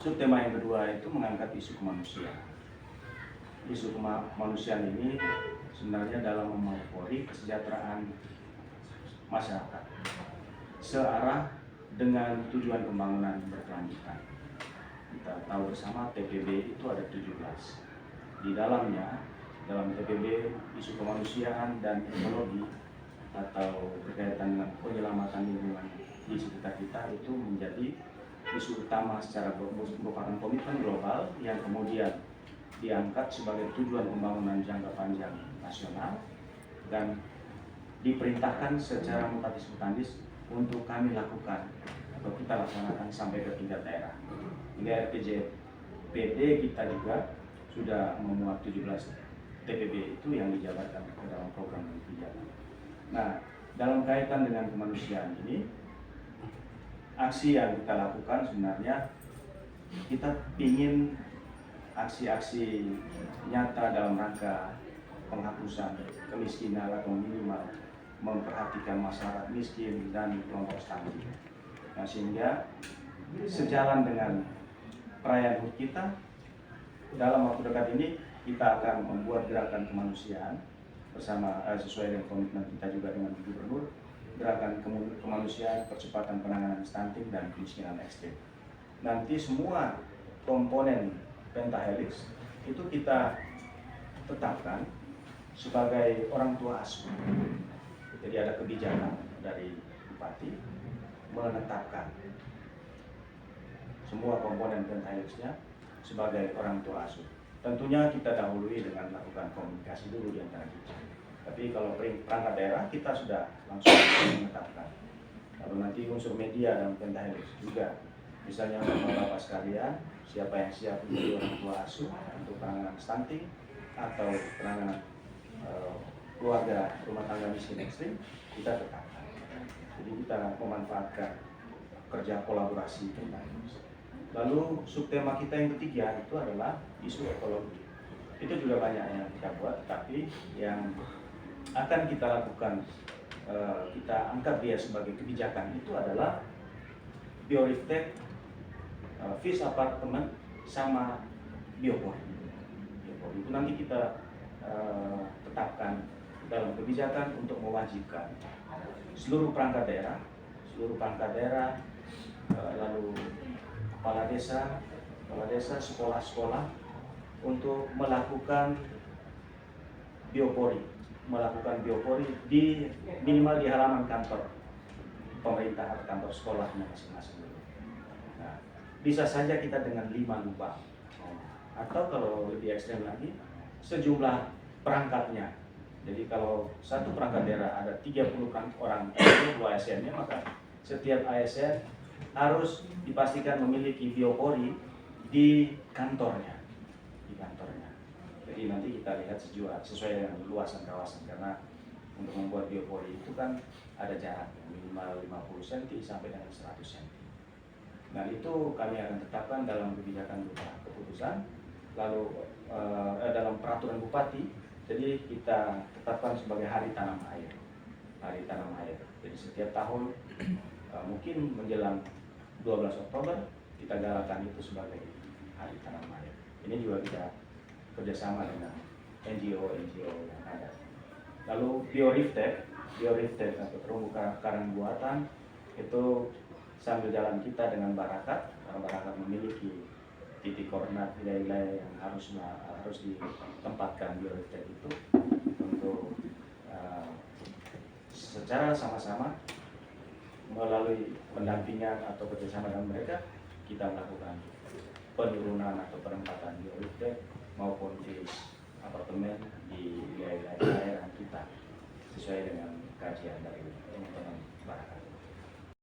Subtema yang kedua itu mengangkat isu kemanusiaan. Isu kemanusiaan ini sebenarnya dalam memelopori kesejahteraan masyarakat searah dengan tujuan pembangunan berkelanjutan. Kita tahu bersama TPB itu ada 17. Di dalamnya, dalam TPB, isu kemanusiaan dan ekologi atau berkaitan dengan penyelamatan lingkungan di sekitar kita itu menjadi isu utama secara merupakan komitmen global yang kemudian diangkat sebagai tujuan pembangunan jangka panjang nasional dan diperintahkan secara mutatis mutandis untuk kami lakukan atau kita laksanakan sampai ke tingkat daerah. Hingga RPJPD kita juga sudah memuat 17 TPB itu yang dijabarkan ke dalam program dan kebijakan. Nah, dalam kaitan dengan kemanusiaan ini, aksi yang kita lakukan sebenarnya kita ingin aksi-aksi nyata dalam rangka penghapusan kemiskinan atau minimal memperhatikan masyarakat miskin dan kelompok stunting. Nah, sehingga sejalan dengan perayaan HUT kita, dalam waktu dekat ini kita akan membuat gerakan kemanusiaan bersama sesuai dengan komitmen kita juga dengan Gubernur, gerakan kemanusiaan percepatan penanganan stunting dan kemiskinan ekstrim. Nanti semua komponen pentahelix itu kita tetapkan sebagai orang tua asuh. Jadi ada kebijakan dari Bupati menetapkan semua komponen pentahelixnya sebagai orang tua asuh. Tentunya kita dahului dengan melakukan komunikasi dulu di antara kita. Tapi kalau perangkat daerah kita sudah langsung menetapkan. Lalu nanti unsur media dan pentahelix juga, misalnya Bapak sekalian, siapa yang siap menjadi orang tua asuh untuk penanganan stunting atau penanganan keluarga rumah tangga miskin ekstrim, kita tetapkan. Jadi kita memanfaatkan kerja kolaborasi pentahelix. Lalu subtema kita yang ketiga itu adalah isu ekologi. Itu juga banyak yang kita buat, tapi yang akan kita lakukan, kita angkat dia sebagai kebijakan itu adalah bioliftek, fish apartemen, sama biopori. Itu nanti kita tetapkan dalam kebijakan untuk mewajibkan seluruh perangkat daerah, lalu kepala desa, sekolah-sekolah untuk melakukan biopori di minimal di halaman kantor pemerintah atau kantor sekolahnya masing-masing. Nah, bisa saja kita dengan 5 lubang, atau kalau lebih ekstrem lagi sejumlah perangkatnya. Jadi kalau satu perangkat daerah ada 30 orang, 2 ASN-nya, maka setiap ASN harus dipastikan memiliki biopori di kantornya. Jadi nanti kita lihat sesuai dengan luasan kawasan, karena untuk membuat biopori itu kan ada jarak minimal 50 cm sampai dengan 100 cm. Nah, itu kami akan tetapkan dalam kebijakan berupa keputusan, lalu dalam peraturan bupati. Jadi kita tetapkan sebagai hari tanam air. Jadi setiap tahun mungkin menjelang 12 Oktober kita galakan itu sebagai hari tanam air. Ini juga kita kerjasama dengan NGO yang ada. Lalu bioriftek atau terumbu karang buatan itu sambil jalan kita dengan Barakat, karena Barakat memiliki titik koordinat wilayah yang harus ditempatkan bioriftek itu untuk secara sama-sama melalui pendampingan atau kerjasama dengan mereka kita melakukan penurunan atau penempatan bioriftek maupun di apartemen di wilayah daerah kita sesuai dengan kajian dari teman-teman Barakat.